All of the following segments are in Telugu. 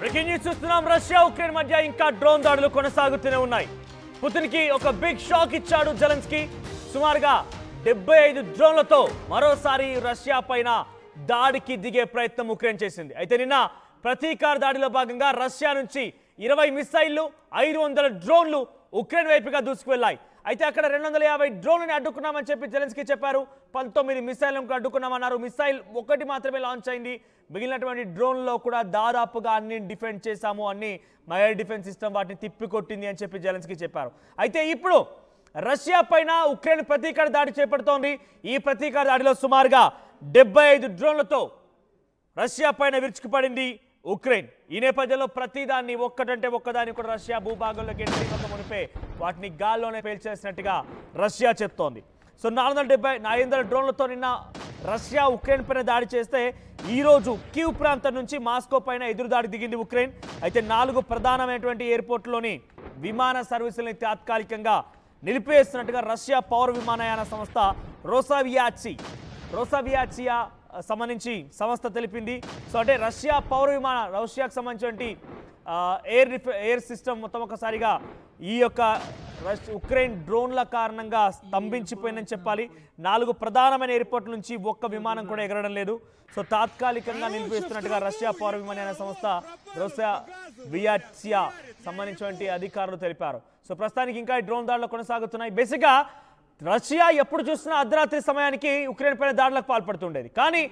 బ్రేకింగ్ న్యూస్ చూస్తున్నాం. రష్యా ఉక్రెయిన్ మధ్య ఇంకా డ్రోన్ దాడులు కొనసాగుతూనే ఉన్నాయి. పుతిన్కి ఒక బిగ్ షాక్ ఇచ్చాడు జెలెన్స్కీ. సుమారుగా 75 డ్రోన్లతో మరోసారి రష్యా పైన దాడికి దిగే ప్రయత్నం ఉక్రెయిన్ చేసింది. అయితే నిన్న ప్రతీకార దాడిలో భాగంగా రష్యా నుంచి 20 మిసైళ్లు 500 డ్రోన్లు ఉక్రెయిన్ వైపుగా దూసుకువెళ్లాయి. అయితే అక్కడ 250 డ్రోన్లని అడ్డుకున్నామని చెప్పి జెలెన్స్కీ చెప్పారు. 19 మిసైళ్లను అడ్డుకున్నామన్నారు. మిసైల్ ఒకటి మాత్రమే లాంచ్ అయింది. మిగిలినటువంటి డ్రోన్లో కూడా దాదాపుగా అన్ని డిఫెండ్ చేశాము, అన్ని ఎయిర్ డిఫెన్స్ సిస్టమ్ వాటిని తిప్పికొట్టింది అని చెప్పి జెలెన్స్కీ చెప్పారు. అయితే ఇప్పుడు రష్యా పైన ఉక్రెయిన్ ప్రతీకార దాడి చేపడుతోంది. ఈ ప్రతీకార దాడిలో సుమారుగా 75 డ్రోన్లతో రష్యా పైన విరుచుకుపడింది ఉక్రెయిన్. ఈ నేపథ్యంలో ప్రతిదాన్ని ఒక్కటంటే ఒక్కదాన్ని కూడా రష్యా భూభాగంలోకి ఎంట్రీ మునిపే వాటిని గాల్లోనే పేల్చేసినట్టుగా రష్యా చెప్తోంది. సో 470 డ్రోన్లతో నిన్న రష్యా ఉక్రెయిన్ పైన దాడి చేస్తే ఈరోజు కీవ్ ప్రాంతం నుంచి మాస్కో పైన ఎదురు దాడి దిగింది ఉక్రెయిన్. అయితే 4 ప్రధానమైనటువంటి ఎయిర్పోర్ట్లోని విమాన సర్వీసులని తాత్కాలికంగా నిలిపివేస్తున్నట్టుగా రష్యా పౌర విమానయాన సంస్థ రోసావియాచియా సంబంధించి సంస్థ తెలిపింది. సో అంటే రష్యాకు సంబంధించిన ఎయిర్ సిస్టమ్ మొత్తం ఒకసారిగా ఈ యొక్క ఉక్రెయిన్ డ్రోన్ల కారణంగా స్తంభించిపోయిందని చెప్పాలి. 4 ప్రధానమైన ఎయిర్పోర్ట్ల నుంచి ఒక్క విమానం కూడా ఎగరడం లేదు. సో తాత్కాలికంగా నిలిపివేస్తున్నట్టుగా రష్యా పౌర విమానయాన సంస్థ రోసావియాచియా సంబంధించిన అధికారులు తెలిపారు. సో ప్రస్తుతానికి ఇంకా డ్రోన్ దాడులు కొనసాగుతున్నాయి. బేసిక్గా రష్యా ఎప్పుడు చూసినా అర్ధరాత్రి సమయానికి ఉక్రెయిన్ పైన దాడులకు పాల్పడుతుండేది. కానీ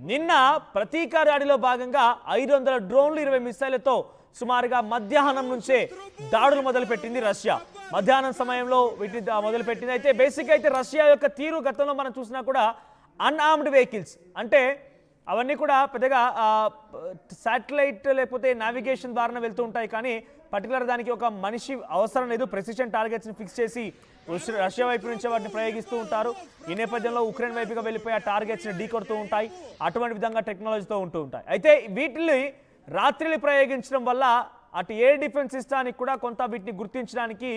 నిన్న ప్రతీకార దాడిలో భాగంగా 500 డ్రోన్లు 20 మిసైళ్లతో సుమారుగా మధ్యాహ్నం నుంచే దాడులు మొదలుపెట్టింది రష్యా. మధ్యాహ్నం సమయంలో వీటిని మొదలుపెట్టింది. అయితే బేసిక్ అయితే రష్యా యొక్క తీరు గతంలో మనం చూసినా కూడా అన్ఆర్మ్డ్ వెహికల్స్ అంటే అవన్నీ కూడా పెద్దగా శాటిలైట్ లేకపోతే నావిగేషన్ ద్వారా వెళ్తూ ఉంటాయి. కానీ పర్టికులర్ దానికి ఒక మనిషి అవసరం లేదు. ప్రెసిషన్ టార్గెట్స్ని ఫిక్స్ చేసి రష్యా వైపు నుంచి వాటిని ప్రయోగిస్తూ ఉంటారు. ఈ నేపథ్యంలో ఉక్రెయిన్ వైపుగా వెళ్ళిపోయి ఆ టార్గెట్స్ని ఢీకొడుతూ ఉంటాయి. అటువంటి విధంగా టెక్నాలజీతో ఉంటూ ఉంటాయి. అయితే వీటిని రాత్రిని ప్రయోగించడం వల్ల అటు ఎయిర్ డిఫెన్స్ సిస్టానికి కూడా కొంత వీటిని గుర్తించడానికి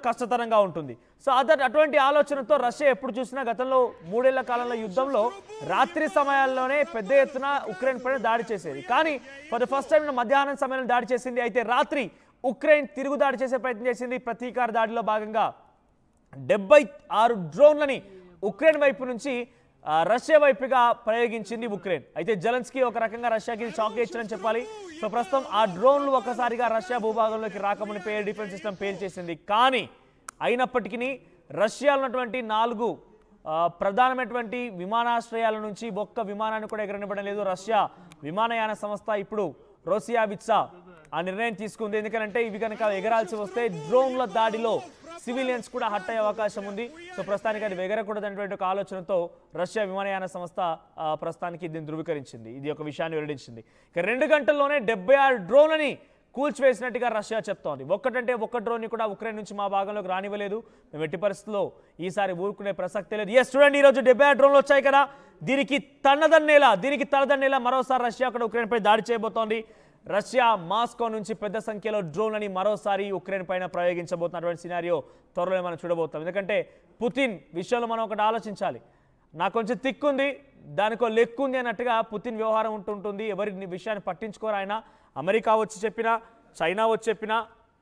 కష్టతరంగా ఉంటుంది. సో అటువంటి ఆలోచనతో రష్యా ఎప్పుడు చూసినా గతంలో 3 ఏళ్ల కాలంలో యుద్ధంలో రాత్రి సమయాల్లోనే పెద్ద ఎత్తున ఉక్రెయిన్ పైన దాడి చేసేది. కానీ ఫర్ ద ఫస్ట్ టైం మధ్యాహ్నం సమయంలో దాడి చేసింది. అయితే రాత్రి ఉక్రెయిన్ తిరుగు దాడి చేసే ప్రయత్నం చేసింది. ప్రతీకార దాడిలో భాగంగా 76 డ్రోన్లని ఉక్రెయిన్ వైపు నుంచి రష్యా వైపుగా ప్రయోగించింది ఉక్రెయిన్. అయితే జెలెన్స్కీ ఒక రకంగా రష్యాకి షాక్ ఇచ్చారని చెప్పాలి. సో ప్రస్తుతం ఆ డ్రోన్లు ఒకసారిగా రష్యా భూభాగంలోకి రాకముని ఎయిర్ డిఫెన్స్ సిస్టమ్ పేల్చేసింది. కానీ అయినప్పటికీ రష్యాలో ఉన్నటువంటి 4 ప్రధానమైనటువంటి విమానాశ్రయాల నుంచి ఒక్క విమానాన్ని కూడా ఎగరనివ్వడం లేదు. రష్యా విమానయాన సంస్థ ఇప్పుడు రోసియావిట్సా ఆ నిర్ణయం తీసుకుంది. ఎందుకంటే ఇవి కనుక ఎగరాల్సి వస్తే డ్రోన్ల దాడిలో సివిలియన్స్ కూడా హట్ అయ్యే అవకాశం ఉంది. సో ప్రస్తుతానికి అది ఎగరకూడదనేటువంటి ఒక ఆలోచనతో రష్యా విమానయాన సంస్థ ప్రస్తుతానికి దీన్ని ధృవీకరించింది. ఇది ఒక విషయాన్ని వెల్లడించింది. ఇక 2 గంటల్లోనే 76 డ్రోన్లని కూల్చివేసినట్టుగా రష్యా చెప్తోంది. ఒక్కటంటే ఒక్క డ్రోన్ని కూడా ఉక్రెయిన్ నుంచి మా భాగంలోకి రానివ్వలేదు. మేము ఎట్టి పరిస్థితుల్లో ఈసారి ఊరుకునే ప్రసక్తే లేదు. చూడండి, ఈరోజు 76 డ్రోన్లు వచ్చాయి కదా, దీనికి తలదన్నేలా మరోసారి రష్యా కూడా ఉక్రెయిన్ పై దాడి చేయబోతోంది. రష్యా మాస్కో నుంచి పెద్ద సంఖ్యలో డ్రోన్లని మరోసారి ఉక్రెయిన్ పైన ప్రయోగించబోతున్నటువంటి సినారియో త్వరలో మనం చూడబోతాం. ఎందుకంటే పుతిన్ విషయంలో మనం ఒకటి ఆలోచించాలి. నాకు కొంచెం తిక్కుంది, దానికో లెక్కుంది అన్నట్టుగా పుతిన్ వ్యవహారం ఉంటుంటుంది. ఎవరి విషయాన్ని పట్టించుకోరు ఆయన. అమెరికా వచ్చి చెప్పినా, చైనా వచ్చి చెప్పినా,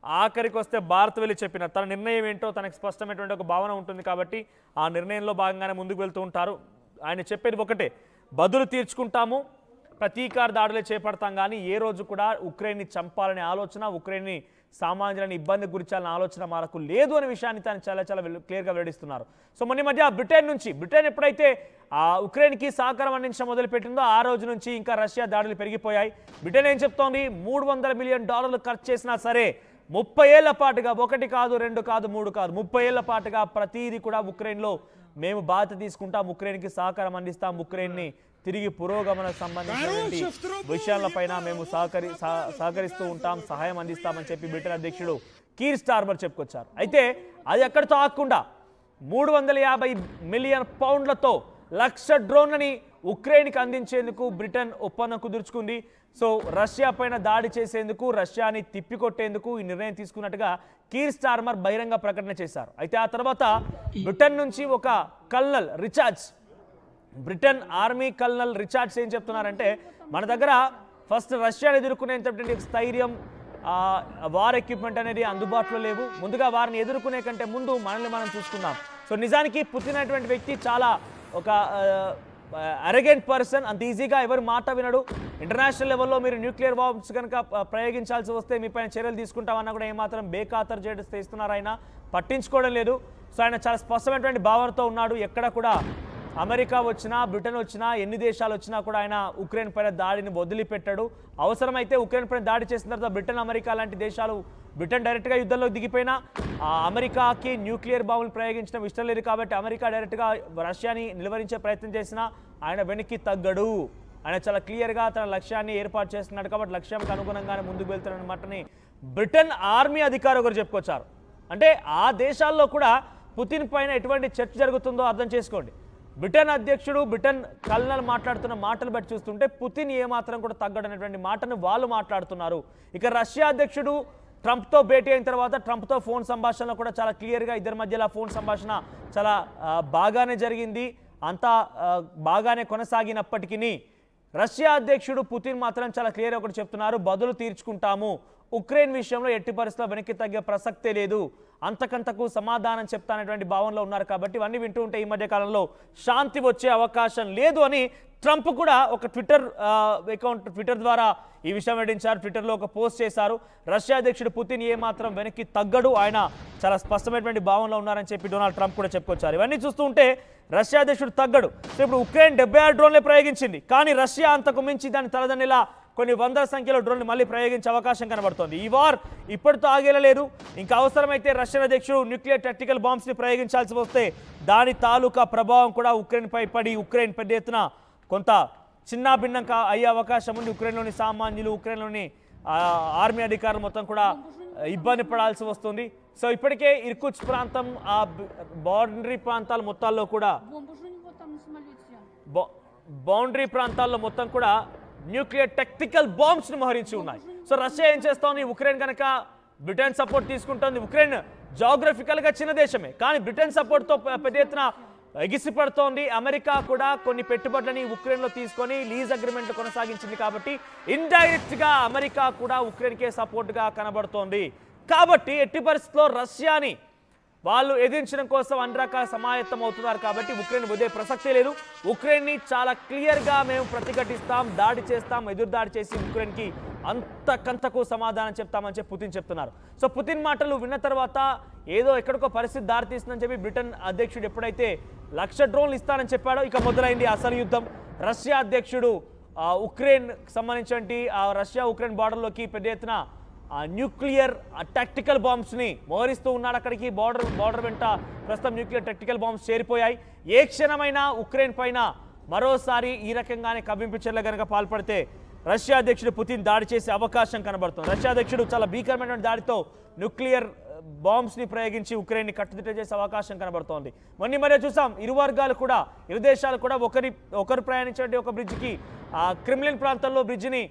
ఆఖరికి వస్తే భారత్ వెళ్ళి చెప్పినా తన నిర్ణయం ఏంటో తనకు స్పష్టమైనటువంటి ఒక భావన ఉంటుంది. కాబట్టి ఆ నిర్ణయంలో భాగంగానే ముందుకు వెళ్తూ ఉంటారు. ఆయన చెప్పేది ఒకటే, బదులు తీర్చుకుంటాము, ప్రతీకార దాడులే చేపడతాం. కానీ ఏ రోజు కూడా ఉక్రెయిన్ని చంపాలనే ఆలోచన, ఉక్రెయిన్ని సామాన్యులను ఇబ్బంది గురించాలనే ఆలోచన మనకు లేదు అనే విషయాన్ని తాను చాలా క్లియర్గా వెల్లడిస్తున్నారు. సో మొన్న మధ్య బ్రిటన్ ఎప్పుడైతే ఉక్రెయిన్కి సహకారం అందించడం మొదలుపెట్టిందో ఆ రోజు నుంచి ఇంకా రష్యా దాడులు పెరిగిపోయాయి. బ్రిటన్ ఏం చెప్తోంది, $300 మిలియన్ ఖర్చు చేసినా సరే 30 ఏళ్ల పాటుగా 1 కాదు 2 కాదు 3 కాదు 30 ఏళ్ల పాటుగా ప్రతిదీ కూడా ఉక్రెయిన్లో మేము బాధ్యత తీసుకుంటాం, ఉక్రెయిన్కి సహకారం అందిస్తాం, ఉక్రెయిన్ని తిరిగి పురోగమన సంబంధించినటువంటి విషయాలపైన మేము సహకరిస్తూ ఉంటాం, సహాయం అందిస్తామని చెప్పి బ్రిటన్ అధ్యక్షుడు కీర్ స్టార్మర్ చెప్పుకొచ్చారు. అయితే అది ఎక్కడితో ఆగకుండా 350 మిలియన్ పౌండ్లతో 1,00,000 డ్రోన్లని ఉక్రెయిన్కి అందించేందుకు బ్రిటన్ ఒప్పందం కుదుర్చుకుంది. సో రష్యా పైన దాడి చేసేందుకు, రష్యాని తిప్పికొట్టేందుకు ఈ నిర్ణయం తీసుకున్నట్టుగా కీర్ స్టార్మర్ బహిరంగ ప్రకటన చేశారు. అయితే ఆ తర్వాత బ్రిటన్ నుంచి ఒక colonel Richards, Britain army colonel Richards ఏం చెప్తున్నారంటే, మన దగ్గర ఫస్ట్ రష్యాను ఎదుర్కొనేటటువంటి స్థైర్యం వార్ ఎక్విప్మెంట్ అనేది అందుబాటులో లేవు. ముందుగా వారిని ఎదుర్కొనే కంటే ముందు మనల్ని మనం చూసుకుందాం. సో నిజానికి పుతిన్ అనేటువంటి వ్యక్తి చాలా ఒక అరగెంట్ పర్సన్. అంత ఈజీగా ఎవరు మాట వినడు. ఇంటర్నేషనల్ లెవెల్లో మీరు న్యూక్లియర్ బాంబ్స్ కనుక ప్రయోగించాల్సి వస్తే మీ పైన చర్యలు తీసుకుంటామన్నా కూడా ఏమాత్రం బేఖాతరు చేస్తున్నారు. ఆయన పట్టించుకోవడం లేదు. సో ఆయన చాలా స్పష్టమైనటువంటి భావనతో ఉన్నాడు. ఎక్కడ కూడా అమెరికా వచ్చినా బ్రిటన్ వచ్చినా ఎన్ని దేశాలు వచ్చినా కూడా ఆయన ఉక్రెయిన్ పైన దాడిని వదిలిపెట్టాడు. అవసరమైతే ఉక్రెయిన్ పైన దాడి చేసిన తర్వాత బ్రిటన్ అమెరికా లాంటి దేశాలు బ్రిటన్ డైరెక్ట్గా యుద్ధంలో దిగిపోయినా అమెరికాకి న్యూక్లియర్ బాంబులు ప్రయోగించడం ఇష్టం లేదు కాబట్టి అమెరికా డైరెక్ట్గా రష్యాని నిలువరించే ప్రయత్నం చేసినా ఆయన వెనక్కి తగ్గడు. ఆయన చాలా క్లియర్గా తన లక్ష్యాన్ని ఏర్పాటు చేస్తున్నాడు కాబట్టి లక్ష్యానికి అనుగుణంగానే ముందుకు వెళ్తున్నమాటని బ్రిటన్ ఆర్మీ అధికారి ఒకరు చెప్పుకొచ్చారు. అంటే ఆ దేశాల్లో కూడా పుతిన్ పైన ఎటువంటి చర్చ జరుగుతుందో అర్థం చేసుకోండి. బ్రిటన్ అధ్యక్షుడు బ్రిటన్ కల్నల్ మాట్లాడుతున్న మాటలు బట్టి చూస్తుంటే పుతిన్ ఏమాత్రం కూడా తగ్గడనేటువంటి మాటను వాళ్ళు మాట్లాడుతున్నారు. ఇక రష్యా అధ్యక్షుడు ట్రంప్తో భేటీ అయిన తర్వాత ట్రంప్తో ఫోన్ సంభాషణలో కూడా చాలా క్లియర్గా ఇద్దరి మధ్యలో ఫోన్ సంభాషణ చాలా బాగానే జరిగింది. అంతా బాగానే కొనసాగినప్పటికీ రష్యా అధ్యక్షుడు పుతిన్ మాత్రం చాలా క్లియర్గా ఒకటి చెప్తున్నారు, బదులు తీర్చుకుంటాము, ఉక్రెయిన్ విషయంలో ఎట్టి పరిస్థితుల్లో వెనక్కి తగ్గే ప్రసక్తే లేదు, అంతకంతకు సమాధానం చెప్తానటువంటి భావనలో ఉన్నారు. కాబట్టి ఇవన్నీ వింటూ ఉంటే ఈ మధ్య కాలంలో శాంతి వచ్చే అవకాశం లేదు అని ట్రంప్ కూడా ఒక ట్విట్టర్ ద్వారా ఈ విషయం వెల్లడించారు. ట్విట్టర్లో ఒక పోస్ట్ చేశారు. రష్యా అధ్యక్షుడు పుతిన్ ఏమాత్రం వెనక్కి తగ్గడు, ఆయన చాలా స్పష్టమైనటువంటి భావనలో ఉన్నారని చెప్పి డొనాల్డ్ ట్రంప్ కూడా చెప్పుకొచ్చారు. ఇవన్నీ చూస్తూ ఉంటే రష్యా అధ్యక్షుడు తగ్గడు. సో ఇప్పుడు ఉక్రెయిన్ 76 డ్రోన్లే ప్రయోగించింది, కానీ రష్యా అంతకు మించి దాని తలదన్నిలా కొన్ని వందల సంఖ్యలో డ్రోన్లు మళ్ళీ ప్రయోగించే అవకాశం కనబడుతోంది. ఈ వార్ ఇప్పటితో ఆగేలేదు. ఇంకా అవసరమైతే రష్యన్ అధ్యక్షుడు న్యూక్లియర్ టాక్టికల్ బాంబ్స్ని ప్రయోగించాల్సి వస్తే దాని తాలూకా ప్రభావం కూడా ఉక్రెయిన్పై పడి ఉక్రెయిన్ పెద్ద ఎత్తున కొంత చిన్నాభిన్నంగా అయ్యే అవకాశం ఉంది. ఉక్రెయిన్లోని సామాన్యులు, ఉక్రెయిన్లోని ఆర్మీ అధికారులు మొత్తం కూడా ఇబ్బంది పడాల్సి వస్తుంది. సో ఇప్పటికే ఇర్కుచ్ ప్రాంతం, ఆ బౌండరీ ప్రాంతాల మొత్తాల్లో కూడా న్యూక్లియర్ టెక్టికల్ బాంబ్స్ని మోహరించి ఉన్నాయి. సో రష్యా ఏం చేస్తోంది, ఉక్రెయిన్ కనుక బ్రిటన్ సపోర్ట్ తీసుకుంటోంది. ఉక్రెయిన్ జాగ్రఫికల్గా చిన్న దేశమే, కానీ బ్రిటన్ సపోర్ట్తో పెద్ద ఎత్తున ఎగిసిపడుతోంది. అమెరికా కూడా కొన్ని పెట్టుబడులని ఉక్రెయిన్లో తీసుకొని లీజ్ అగ్రిమెంట్లు కొనసాగించింది కాబట్టి ఇండైరెక్ట్గా అమెరికా కూడా ఉక్రెయిన్కే సపోర్ట్గా కనబడుతోంది. కాబట్టి ఎట్టి పరిస్థితుల్లో రష్యాని వాళ్ళు ఎదిరించడం కోసం అన్ని రకాల సమాయత్తం అవుతున్నారు. కాబట్టి ఉక్రెయిన్ వదిలే ప్రసక్తే లేదు. ఉక్రెయిన్ని చాలా క్లియర్గా మేము ప్రతిఘటిస్తాం, దాడి చేస్తాం, ఎదురు దాడి చేసి ఉక్రెయిన్కి అంతకంతకు సమాధానం చెప్తామని చెప్పి పుతిన్ చెప్తున్నారు. సో పుతిన్ మాటలు విన్న తర్వాత ఏదో ఎక్కడికో పరిస్థితి దారితీస్తుందని చెప్పి బ్రిటన్ అధ్యక్షుడు ఎప్పుడైతే 1,00,000 డ్రోన్లు ఇస్తానని చెప్పాడో ఇక మొదలైంది అసలు యుద్ధం. రష్యా అధ్యక్షుడు ఉక్రెయిన్ సంబంధించి రష్యా ఉక్రెయిన్ బార్డర్లోకి పెద్ద ఎత్తున న్యూక్లియర్ టాక్టికల్ బాంబ్స్ని మోహరిస్తూ ఉన్నాడు. అక్కడికి బార్డర్ వెంట ప్రస్తుతం న్యూక్లియర్ టాక్టికల్ బాంబ్స్ చేరిపోయాయి. ఏ క్షణమైనా ఉక్రెయిన్ పైన మరోసారి ఈ రకంగానే కవ్వింపు చర్యలు కనుక పాల్పడితే రష్యా అధ్యక్షుడు పుతిన్ దాడి చేసే అవకాశం కనబడుతుంది. రష్యా అధ్యక్షుడు చాలా భీకరమైన దాడితో న్యూక్లియర్ బాంబ్స్ని ప్రయోగించి ఉక్రెయిన్ని కట్టుదిట్ట చేసే అవకాశం కనబడుతోంది. మరే చూసాం, ఇరు దేశాలు కూడా ఒకరు ప్రయాణించే ఒక బ్రిడ్జికి క్రిమ్లిన్ ప్రాంతంలో బ్రిడ్జిని,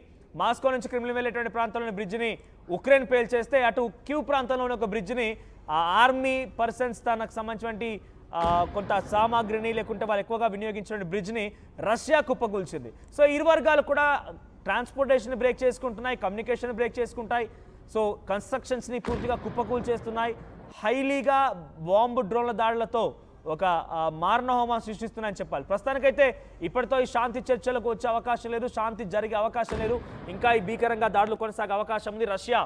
మాస్కో నుంచి క్రిమ్లిన్ వెళ్ళేటువంటి ప్రాంతంలోని బ్రిడ్జిని ఉక్రెయిన్ పేల్చేస్తే అటు క్యూ ప్రాంతంలోని ఒక బ్రిడ్జిని ఆర్మీ పర్సన్స్ తనకు సంబంధించినటువంటి కొంత సామాగ్రిని లేకుంటే వాళ్ళు ఎక్కువగా వినియోగించిన బ్రిడ్జ్ని రష్యా కుప్పకూల్చింది. సో ఇరు వర్గాలు కూడా ట్రాన్స్పోర్టేషన్ బ్రేక్ చేసుకుంటున్నాయి, కమ్యూనికేషన్ బ్రేక్ చేసుకుంటాయి. సో కన్స్ట్రక్షన్స్ని పూర్తిగా కుప్పకూల్ చేస్తున్నాయి. హైలీగా బాంబు డ్రోన్ల దాడులతో ఒక మారణహోమం సృష్టిస్తున్నాయని చెప్పాలి. ప్రస్తుతానికైతే ఇప్పటితో ఈ శాంతి చర్చలకు వచ్చే అవకాశం లేదు, శాంతి జరిగే అవకాశం లేదు. ఇంకా ఈ భీకరంగా దాడులు కొనసాగే అవకాశం ఉంది. రష్యా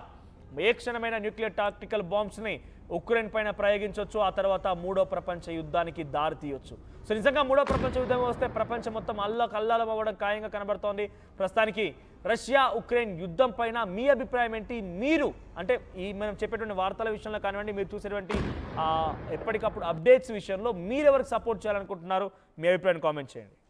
ఏ క్షణమైన న్యూక్లియర్ టాక్టికల్ బాంబ్స్ని ఉక్రెయిన్ పైన ప్రయోగించవచ్చు. ఆ తర్వాత 3వ ప్రపంచ యుద్ధానికి దారి తీయొచ్చు. సో నిజంగా 3వ ప్రపంచ యుద్ధం వస్తే ప్రపంచం మొత్తం అల్లకల్లాలం అవ్వడం ఖాయంగా కనబడుతోంది. ప్రస్తుతానికి రష్యా ఉక్రెయిన్ యుద్ధం పైన మీ అభిప్రాయం ఏంటి? మీరు అంటే మనం చెప్పేటువంటి వార్తల విషయంలో కానివ్వండి, మీరు చూసేటువంటి ఎప్పటికప్పుడు అప్డేట్స్ విషయంలో మీరెవరికి సపోర్ట్ చేయాలనుకుంటున్నారు? మీ అభిప్రాయాన్ని కామెంట్ చేయండి.